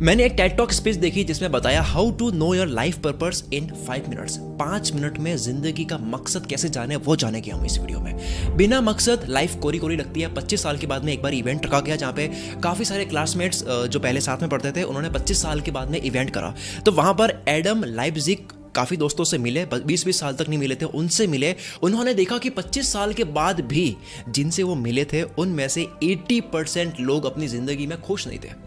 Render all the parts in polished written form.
मैंने एक Ted talk speech देखी जिसमें बताया how to know your life purpose in 5 minutes. 5 minute में जिंदगी का मकसद कैसे जाने वो जानेंगे हम इस वीडियो में। बिना मकसद लाइफ कोरी कोरी लगती है। 25 साल के बाद में एक बार इवेंट रखा गया जहाँ पे काफ़ी सारे क्लासमेट्स जो पहले साथ में पढ़ते थे उन्होंने 25 साल के बाद में इवेंट करा। तो वहाँ पर एडम लाइप्जिग काफ़ी दोस्तों से मिले, 20-20 साल तक नहीं मिले थे, उनसे मिले। उन्होंने देखा कि 25 साल के बाद भी जिनसे वो मिले थे उनमें से 80% लोग अपनी ज़िंदगी में खुश नहीं थे।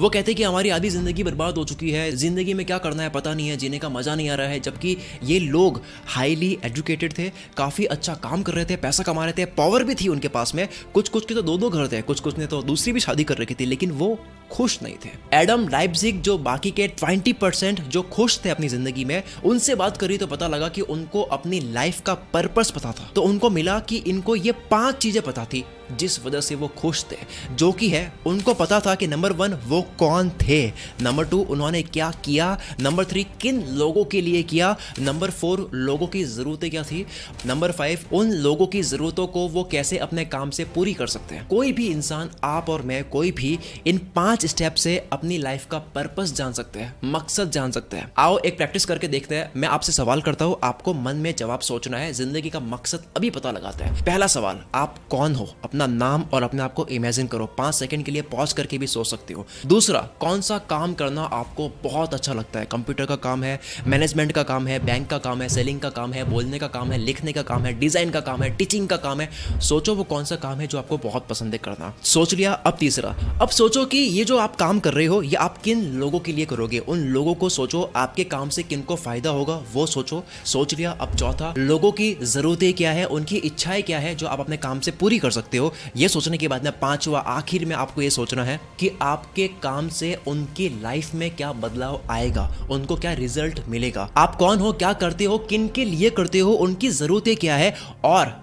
वो कहते कि हमारी आधी ज़िंदगी बर्बाद हो चुकी है, ज़िंदगी में क्या करना है पता नहीं है, जीने का मज़ा नहीं आ रहा है। जबकि ये लोग हाईली एजुकेटेड थे, काफ़ी अच्छा काम कर रहे थे, पैसा कमा रहे थे, पावर भी थी उनके पास में। कुछ के तो 2-2 घर थे, कुछ ने तो दूसरी भी शादी कर रखी थी, लेकिन वो खुश नहीं थे। एडम लाइप्जिग जो बाकी के 20% जो खुश थे अपनी जिंदगी में, उनसे बात करी तो पता लगा कि उनको अपनी लाइफ का पर्पस पता था। तो उनको मिला कि इनको ये 5 चीजें पता थी जिस वजह से वो खुश थे, जो कि है उनको पता था कि नंबर 1 वो कौन थे, नंबर 2 उन्होंने क्या किया, नंबर 3 किन लोगों के लिए किया, नंबर 4 लोगों की ज़रूरतें क्या थी, नंबर 5 उन लोगों की ज़रूरतों को वो कैसे अपने काम से पूरी कर सकते हैं। कोई भी इंसान, आप और मैं, कोई भी इन 5 स्टेप से अपनी लाइफ का पर्पस जान सकते हैं, मकसद जान सकते हैं। आओ एक प्रैक्टिस करके देखते हैं। मैं आपसे सवाल करता हूं, आपको मन में जवाब सोचना है, जिंदगी का मकसद अभी पता लगाते हैं। पहला सवाल, आप कौन हो? अपना नाम और अपने आप को इमेजिन करो। 5 सेकंड के लिए पॉज करके भी सोच सकते हो। दूसरा, कौन सा काम करना आपको बहुत अच्छा लगता है? कंप्यूटर का काम है, मैनेजमेंट का काम है, बैंक का काम है, सेलिंग का काम है, बोलने का काम है, लिखने का काम है, डिजाइन का काम है, टीचिंग का काम है। सोचो वो कौन सा काम है जो आपको बहुत पसंद है करना। सोच लिया? अब तीसरा, अब सोचो कि ये जो आप काम कर रहे हो ये आप किन लोगों के लिए करोगे। उन लोगों को सोचो, आपके काम से किनको फायदा होगा वो सोचो। सोच लिया? अब चौथा, लोगों की जरूरतें क्या है, उनकी इच्छाएं क्या है जो आप अपने काम से पूरी कर सकते हो। ये सोचने के बाद में पांचवा, आखिर में आपको ये सोचना है कि आपके काम से उनकी लाइफ में क्या बदलाव आएगा, उनको क्या रिजल्ट मिलेगा। आप कौन हो, क्या करते हो, किन के लिए करते हो, उनकी जरूरतें क्या है और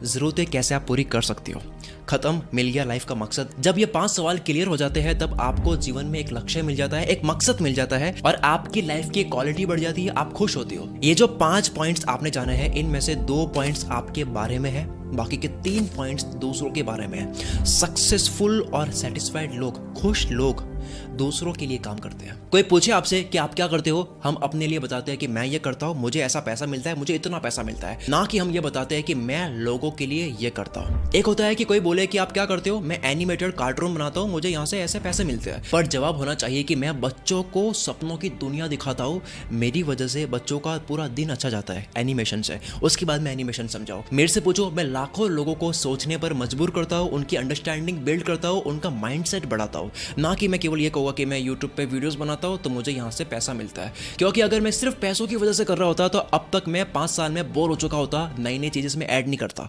जरूरतें कैसे आप पूरी कर सकते हो। खत्म, मिल गया लाइफ का मकसद। जब ये 5 सवाल क्लियर हो जाते हैं तब आपको जीवन में एक लक्ष्य मिल जाता है, एक मकसद मिल जाता है और आपकी लाइफ की क्वालिटी बढ़ जाती है, आप खुश होते हो। ये जो 5 पॉइंट्स आपने जाने हैं, इनमें से 2 पॉइंट्स आपके बारे में है, बाकी के 3 पॉइंट्स दूसरों के बारे में है। सक्सेसफुल और सेटिस्फाइड लोग, खुश लोग दूसरों के लिए काम करते हैं। कोई पूछे आपसे कि आप क्या करते हो, हम अपने लिए बताते हैं कि मैं ये करता हूं, मुझे ऐसा पैसा मिलता है, मुझे इतना पैसा मिलता है, ना कि हम ये बताते हैं कि मैं लोगों के लिए ये करता हूं। एक होता है कि कोई बोले कि आप क्या करते हो, मैं एनिमेटेड कार्टून बनाता हूं, मुझे यहाँ से ऐसे पैसे मिलते हैं। पर जवाब होना चाहिए कि मैं बच्चों को सपनों की दुनिया दिखाता हूँ, मेरी वजह से बच्चों का पूरा दिन अच्छा जाता है एनिमेशन से। उसके बाद मैं एनिमेशन समझाओ। मेरे से पूछो, मैं लाखों लोगों को सोचने पर मजबूर करता हूँ, उनकी अंडरस्टैंडिंग बिल्ड करता हूँ, उनका माइंडसेट बढ़ाता हूँ। ना कि मैं केवल ये कहूँगा कि मैं यूट्यूब पे वीडियोस बनाता हूँ तो मुझे यहाँ से पैसा मिलता है। क्योंकि अगर मैं सिर्फ पैसों की वजह से कर रहा होता तो अब तक मैं 5 साल में बोर हो चुका होता, नई चीजें इसमें ऐड नहीं करता।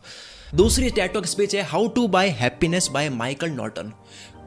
दूसरी टेड टॉक स्पीच है how to buy happiness by Michael Norton.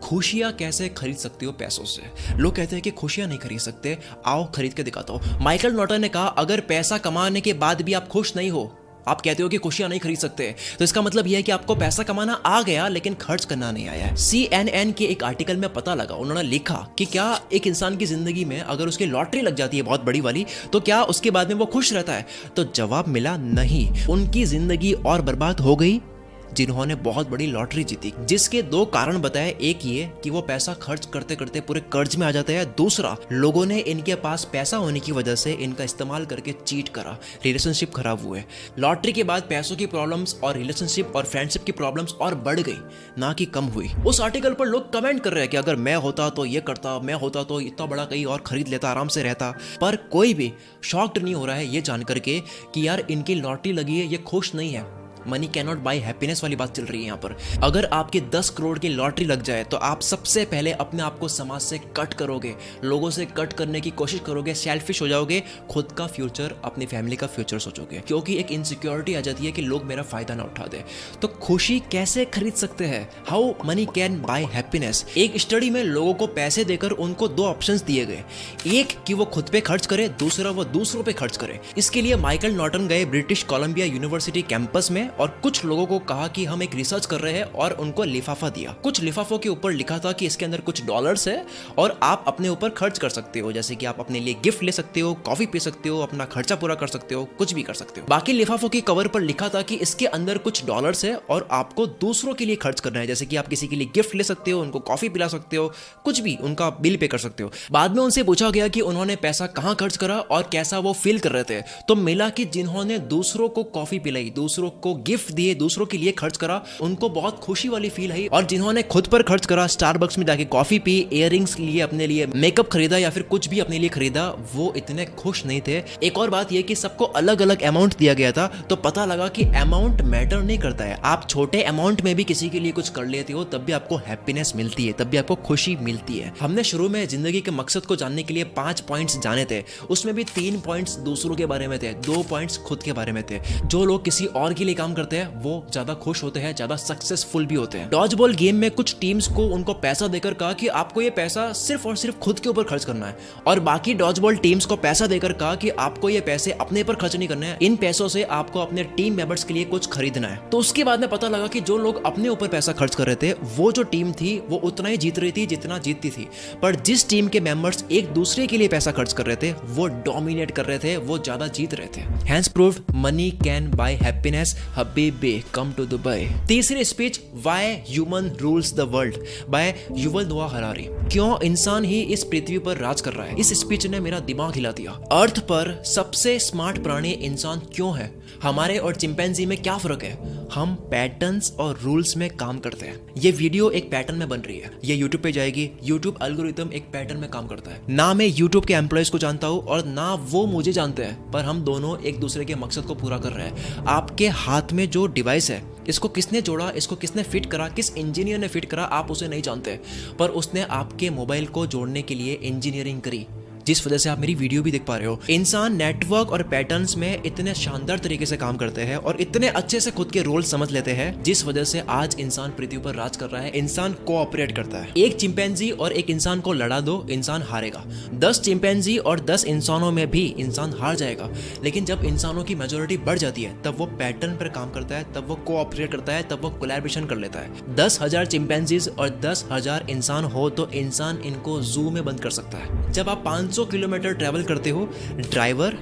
खुशियां कैसे खरीद सकते हो पैसों से। लोग कहते हैं कि खुशियां नहीं खरीद सकते, आओ खरीद के दिखाता हूं। माइकल नॉर्टन ने कहा, अगर पैसा कमाने के बाद भी आप खुश नहीं हो, आप कहते हो कि खुशियां नहीं खरीद सकते, तो इसका मतलब यह है कि आपको पैसा कमाना आ गया लेकिन खर्च करना नहीं आया है। CNN के एक आर्टिकल में पता लगा, उन्होंने लिखा कि क्या एक इंसान की जिंदगी में अगर उसकी लॉटरी लग जाती है बहुत बड़ी वाली, तो क्या उसके बाद में वो खुश रहता है? तो जवाब मिला नहीं, उनकी जिंदगी और बर्बाद हो गई जिन्होंने बहुत बड़ी लॉटरी जीती। जिसके 2 कारण बताए, एक ये कि वो पैसा खर्च करते करते पूरे कर्ज में आ जाते हैं, दूसरा लोगों ने इनके पास पैसा होने की वजह से इनका इस्तेमाल करके चीट करा, रिलेशनशिप खराब हुए। लॉटरी के बाद पैसों की प्रॉब्लम्स और रिलेशनशिप और फ्रेंडशिप की प्रॉब्लम्स और बढ़ गई, ना कि कम हुई। उस आर्टिकल पर लोग कमेंट कर रहे हैं कि अगर मैं होता तो ये करता, मैं होता तो इतना बड़ा कहीं और खरीद लेता, आराम से रहता। पर कोई भी शॉक्ड नहीं हो रहा है ये जान करके कि यार इनकी लॉटरी लगी है, ये खुश नहीं है। Money can not buy happiness वाली बात चल रही है यहाँ पर। अगर आपकी 10 करोड़ की लॉटरी लग जाए तो आप सबसे पहले अपने आप को समाज से कट करोगे, लोगों से कट करने की कोशिश करोगे, सेल्फिश हो जाओगे, खुद का फ्यूचर, अपनी फैमिली का फ्यूचर सोचोगे, क्योंकि एक इनसिक्योरिटी आ जाती है कि लोग मेरा फायदा ना उठा दे। तो खुशी कैसे खरीद सकते हैं, how many can buy happiness. एक स्टडी में लोगों को पैसे देकर उनको 2 ऑप्शंस दिए गए, एक कि वो खुद पे खर्च करे, दूसरा वो दूसरों पे खर्च करे। इसके लिए माइकल नॉर्टन गए ब्रिटिश कोलंबिया यूनिवर्सिटी कैंपस में और कुछ लोगों को कहा कि हम एक रिसर्च कर रहे हैं और उनको लिफाफा दिया। कुछ लिफाफों के ऊपर लिखा था कि इसके अंदर कुछ डॉलर्स है और आप अपने ऊपर खर्च कर सकते हो, जैसे कि आप अपने लिए गिफ्ट ले सकते हो, कॉफी पी सकते हो, अपना खर्चा पूरा कर सकते हो, कुछ भी कर सकते हो। बाकी लिफाफों के कवर पर लिखा था कि इसके अंदर कुछ डॉलर्स है और आपको दूसरों के लिए खर्च करना है, जैसे कि आप किसी के लिए गिफ्ट ले सकते हो, उनको कॉफी पिला सकते हो, कुछ भी, उनका बिल पे कर सकते हो। बाद में उनसे पूछा गया कि उन्होंने पैसा कहां खर्च करा और कैसा वो फील कर रहे थे, तो मिला कि जिन्होंने दूसरों को कॉफी पिलाई, दूसरों को गिफ्ट दिए, दूसरों के लिए खर्च करा, उनको बहुत खुशी वाली फील आई। और जिन्होंने खुद पर खर्च करा, स्टारबक्स में जाके कॉफी पी, इयररिंग्स लिए, अपने लिए मेकअप खरीदा या फिर कुछ भी अपने लिए खरीदा, वो इतने खुश नहीं थे। एक और बात यह कि सबको अलग अलग अमाउंट दिया गया था, तो पता लगा कि अमाउंट मैटर नहीं करता है। आप छोटे अमाउंट में भी किसी के लिए कुछ कर लेते हो, तब भी आपको हैप्पीनेस मिलती है, तब भी आपको खुशी मिलती है। हमने शुरू में जिंदगी के मकसद को जानने के लिए 5 पॉइंट्स जाने थे, उसमें भी 3 पॉइंट्स दूसरों के बारे में थे, 2 पॉइंट्स खुद के बारे में थे। जो लोग किसी और के लिए काम करते हैं वो ज्यादा खुश होते हैं, ज्यादा सक्सेसफुल भी होते हैं। डॉज बॉल गेम में कुछ टीम्स को उनको पैसा देकर कहा कि आपको ये पैसा सिर्फ और सिर्फ खुद के ऊपर खर्च करना है, और बाकी डॉज बॉल टीम्स को पैसा देकर कहा कि आपको ये पैसे अपने पर खर्च नहीं करने हैं, इन पैसों से आपको अपने टीम मेंबर्स के लिए कुछ खरीदना है। तो उसके बाद में पता लगा कि जो लोग अपने ऊपर पैसा खर्च कर रहे थे, वो जो टीम थी वो उतना ही जीत रही थी जितना जीतती थी, पर जिस टीम के मेंबर्स एक दूसरे के लिए पैसा खर्च कर रहे थे वो डोमिनेट कर रहे थे, वो ज्यादा जीत रहे थे। Has proved money can buy happiness, हबीबी कम टू दुबई। तीसरी speech why human rules the world by Yuval Noah Harari. क्यों इंसान ही इस पृथ्वी पर राज कर रहा है, इस स्पीच ने मेरा दिमाग हिला दिया। अर्थ पर सबसे स्मार्ट प्राणी इंसान क्यों है? हमारे और चिंपैंजी में क्या फर्क है? हम पैटर्न्स और रूल्स में काम करते हैं। ये वीडियो एक पैटर्न में बन रही है, ये यूट्यूब पे जाएगी, यूट्यूब एल्गोरिथम एक पैटर्न में काम करता है। ना मैं यूट्यूब के एम्प्लॉयज को जानता हूँ और ना वो मुझे जानते हैं, पर हम दोनों एक दूसरे के मकसद को पूरा कर रहे हैं। आपके हाथ में जो डिवाइस है, इसको किसने जोड़ा, इसको किसने फिट करा, किस इंजीनियर ने फिट करा, आप उसे नहीं जानते, पर उसने आपके मोबाइल को जोड़ने के लिए इंजीनियरिंग करी, जिस वजह से आप मेरी वीडियो भी देख पा रहे हो। इंसान नेटवर्क और पैटर्न्स में इतने शानदार तरीके से काम करते हैं और इतने अच्छे से खुद के रोल समझ लेते हैं, जिस वजह से आज इंसान पृथ्वी पर राज कर रहा है। इंसान कोऑपरेट करता है। एक चिंपैंजी और एक इंसान को लड़ा दो, इंसान हारेगा। 10 चिंपैंजी और 10 इंसानों में भी इंसान हार जाएगा, लेकिन जब इंसानों की मेजोरिटी बढ़ जाती है तब वो पैटर्न पर काम करता है, तब वो कोऑपरेट करता है, तब वो कोलैबोरेशन कर लेता है। 10,000 चिंपैंजीज और 10,000 इंसान हो तो इंसान इनको जू में बंद कर सकता है। जब आप 500 किलोमीटर ट्रैवल करते हो, ड्राइवर,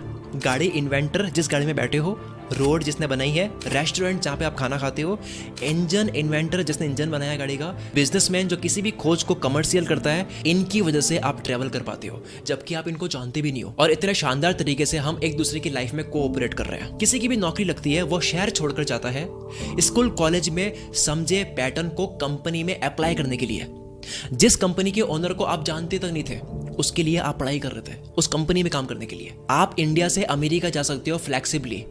गाड़ी इन्वेंटर जिस गाड़ी में बैठे हो, रोड जिसने बनाई है, रेस्टोरेंट जहाँ पे आप खाना खाते हो, इंजन इन्वेंटर जिसने इंजन बनाया गाड़ी का, बिजनेसमैन जो किसी भी खोज को कमर्शियल करता है, इनकी वजह से आप ट्रैवल कर पाते हो, जबकि आप इनको जानते भी नहीं हो। और इतने शानदार तरीके से हम एक दूसरे की लाइफ में कोऑपरेट कर रहे हैं। किसी की भी नौकरी लगती है, वो शहर छोड़कर जाता है स्कूल कॉलेज में समझे पैटर्न को कंपनी में अप्लाई करने के लिए। जिस कंपनी के ओनर को आप जानते तक नहीं थे, उसके लिए आप पढ़ाई कर रहे थे, उस कंपनी में काम करने के लिए। आप इंडिया से अमेरिका जा सकते हो फ्लैक्सिबली,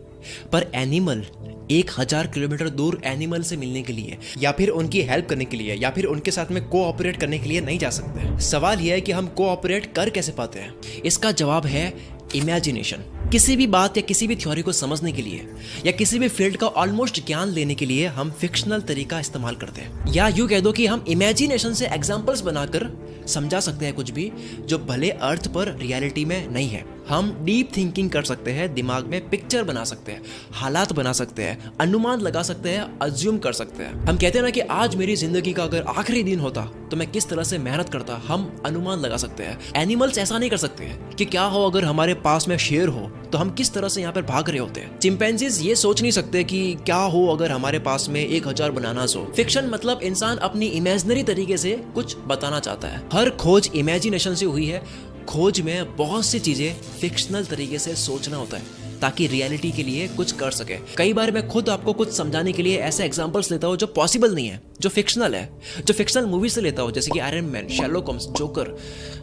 पर एनिमल 1000 किलोमीटर दूर एनिमल से मिलने के लिए या फिर उनकी हेल्प करने के लिए या फिर उनके साथ में कोऑपरेट करने के लिए नहीं जा सकते। सवाल यह है कि हम कोऑपरेट कर कैसे पाते हैं? इसका जवाब है इमेजिनेशन। किसी भी बात या किसी भी थ्योरी को समझने के लिए या किसी भी फील्ड का ऑलमोस्ट ज्ञान लेने के लिए हम फिक्शनल तरीका इस्तेमाल करते हैं, या यूं कह दो कि हम इमेजिनेशन से एग्जांपल्स बनाकर समझा सकते हैं कुछ भी जो भले अर्थ पर रियलिटी में नहीं है। हम डीप थिंकिंग कर सकते हैं, दिमाग में पिक्चर बना सकते हैं, हालात बना सकते हैं, अनुमान लगा सकते हैं, अज्यूम कर सकते हैं। हम कहते हैं ना कि आज मेरी जिंदगी का अगर आखिरी दिन होता तो मैं किस तरह से मेहनत करता, हम अनुमान लगा सकते हैं। एनिमल्स ऐसा नहीं कर सकते हैं कि क्या हो अगर हमारे पास में शेर हो तो हम किस तरह से यहाँ पर भाग रहे होते हैं। चिंपैंजीज ये सोच नहीं सकते कि क्या हो अगर हमारे पास में 1000 बनानास हो। फिक्शन मतलब इंसान अपनी इमेजिनरी तरीके से कुछ बताना चाहता है। हर खोज इमेजिनेशन से हुई है। खोज में बहुत सी चीजें फिक्शनल तरीके से सोचना होता है ताकि रियलिटी के लिए कुछ कर सके। कई बार मैं खुद आपको कुछ समझाने के लिए ऐसे एग्जांपल्स लेता हूँ जो पॉसिबल नहीं है, जो फिक्शनल है, जो फिक्शनल मूवी से लेता हूँ, जैसे कि Iron Man, Sherlock Holmes, Joker,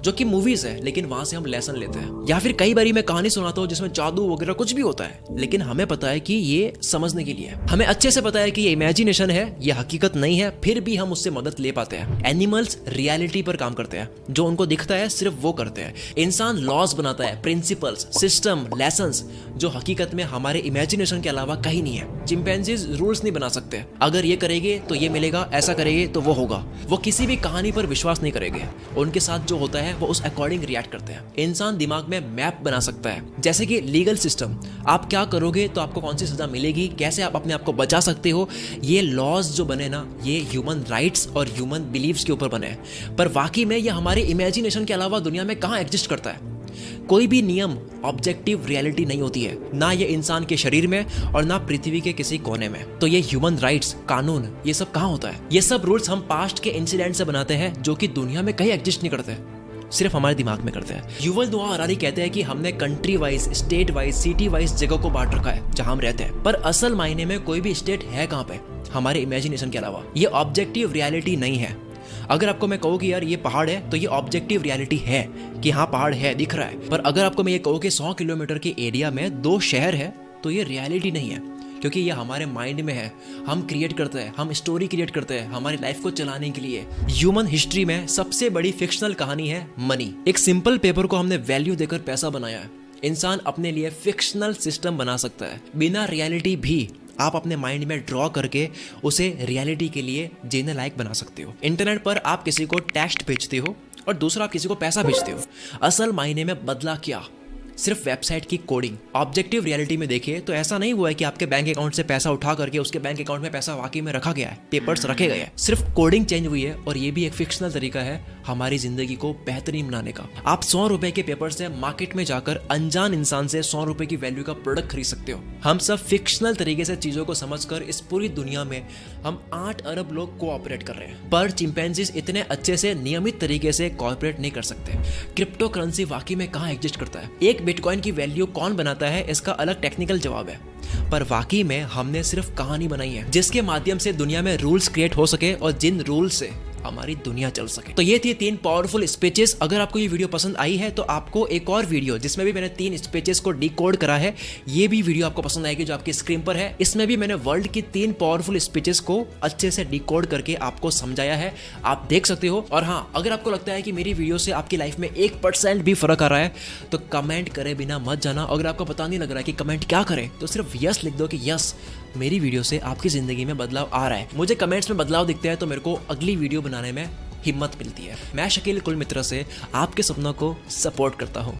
जो कि मूवीज है लेकिन वहां से हम लेसन लेते हैं। या फिर कई बार मैं कहानी सुनाता हूँ जिसमें जादू वगैरह कुछ भी होता है, लेकिन हमें पता है कि ये समझने के लिए, हमें अच्छे से पता है कि ये इमेजिनेशन है, ये हकीकत नहीं है, फिर भी हम उससे मदद ले पाते हैं। एनिमल्स रियलिटी पर काम करते हैं, जो उनको दिखता है सिर्फ वो करते हैं। इंसान लॉज बनाता है, प्रिंसिपल्स, सिस्टम, लेसन्स, जो हकीकत में हमारे इमेजिनेशन के अलावा कहीं नहीं है। चिंपैंजीज रूल्स नहीं बना सकते, अगर ये करेंगे तो ये मिलेगा, ऐसा करेंगे तो वो होगा। वो किसी भी कहानी पर विश्वास नहीं करेंगे। उनके साथ जो होता है है वो उस अकॉर्डिंग रिएक्ट करते हैं। इंसान दिमाग में मैप बना सकता है, जैसे कि लीगल सिस्टम, आप क्या करोगे तो आपको कौन सी सजा मिलेगी, कैसे आप अपने आप को बचा सकते हो। ये लॉज जो बने ना, ये ह्यूमन राइट्स और ह्यूमन बिलीव्स के ऊपर बने हैं, पर वाकई में ये हमारे इमेजिनेशन के अलावा दुनिया में कहाँ एग्जिस्ट करता है। कोई भी नियम ऑब्जेक्टिव रियलिटी नहीं होती है, ना ये इंसान के शरीर में और ना पृथ्वी के किसी कोने में। तो ये ह्यूमन राइट्स, कानून, ये सब कहाँ होता है? ये सब रूल्स हम पास्ट के इंसिडेंट से बनाते हैं जो कि दुनिया में कहीं एग्जिस्ट नहीं करते, सिर्फ हमारे दिमाग में करते हैं। युवल नोआ हरारी कहते हैं कि हमने country wise, state wise, city wise जगह को बांट रखा है जहां हम रहते हैं, पर असल मायने में कोई भी स्टेट है कहाँ पे हमारे इमेजिनेशन के अलावा। ये ऑब्जेक्टिव रियलिटी नहीं है। अगर आपको मैं कहूँ कि यार ये पहाड़ है, तो ये ऑब्जेक्टिव रियलिटी है कि हाँ पहाड़ है, दिख रहा है। पर अगर आपको मैं ये कहूँ कि 100 किलोमीटर के एरिया में 2 शहर है, तो ये रियलिटी नहीं है, क्योंकि ये हमारे माइंड में है। हम क्रिएट करते हैं, हम स्टोरी क्रिएट करते हैं हमारी लाइफ को चलाने के लिए। ह्यूमन हिस्ट्री में सबसे बड़ी फिक्शनल कहानी है मनी। एक सिंपल पेपर को हमने वैल्यू देकर पैसा बनाया है। इंसान अपने लिए फिक्शनल सिस्टम बना सकता है, बिना रियलिटी भी आप अपने माइंड में ड्रॉ करके उसे रियलिटी के लिए जीने लायक बना सकते हो। इंटरनेट पर आप किसी को टेक्स्ट भेजते हो और दूसरा आप किसी को पैसा भेजते हो। असल मायने में बदला क्या? सिर्फ वेबसाइट की कोडिंग। ऑब्जेक्टिव रियलिटी में देखिए तो ऐसा नहीं हुआ है कि आपके बैंक अकाउंट से पैसा उठा करके उसके बैंक अकाउंट में पैसा वाकई में रखा गया है, पेपर्स रखे गए हैं, सिर्फ कोडिंग चेंज हुई है। और ये भी एक फिक्शनल तरीका है हमारी जिंदगी को बेहतरीन बनाने का। आप 100 रुपए के पेपर से मार्केट में जाकर अनजान इंसान से 100 रुपए की वैल्यू का प्रोडक्ट खरीद सकते हो। हम सब फिक्शनल तरीके से चीजों को समझकर इस पूरी दुनिया में हम 8 अरब लोग कोऑपरेट कर रहे हैं, पर चिंपैंजीज इतने अच्छे से नियमित तरीके से कोऑपरेट नहीं कर सकते। क्रिप्टो करेंसी वाकई में कहाँ एग्जिस्ट करता है? एक बिटकॉइन की वैल्यू कौन बनाता है, इसका अलग टेक्निकल जवाब है, पर वाकई में हमने सिर्फ कहानी बनाई है जिसके माध्यम से दुनिया में रूल्स क्रिएट हो सके और जिन रूल से हमारी दुनिया चल सके। तो ये थी 3 पावरफुल स्पीचेस। अगर आपको ये वीडियो पसंद आई है तो आपको एक और वीडियो जिसमें भी मैंने 3 स्पीचेस को डिकोड करा है, ये भी वीडियो आपको पसंद आएगी जो आपकी स्क्रीन पर है। इसमें भी मैंने वर्ल्ड की 3 पावरफुल स्पीचेस को अच्छे से डिकोड करके आपको समझाया है, आप देख सकते हो। और हाँ, अगर आपको लगता है कि मेरी वीडियो से आपकी लाइफ में 1% भी फर्क आ रहा है तो कमेंट करे बिना मत जाना। अगर आपको पता नहीं लग रहा है कि कमेंट क्या करें तो सिर्फ यस लिख दो कि यस, मेरी वीडियो से आपकी जिंदगी में बदलाव आ रहा है। मुझे कमेंट्स में बदलाव दिखते हैं तो मेरे को अगली वीडियो बनाने में हिम्मत मिलती है। मैं शकील कुल मित्र से आपके सपनों को सपोर्ट करता हूँ।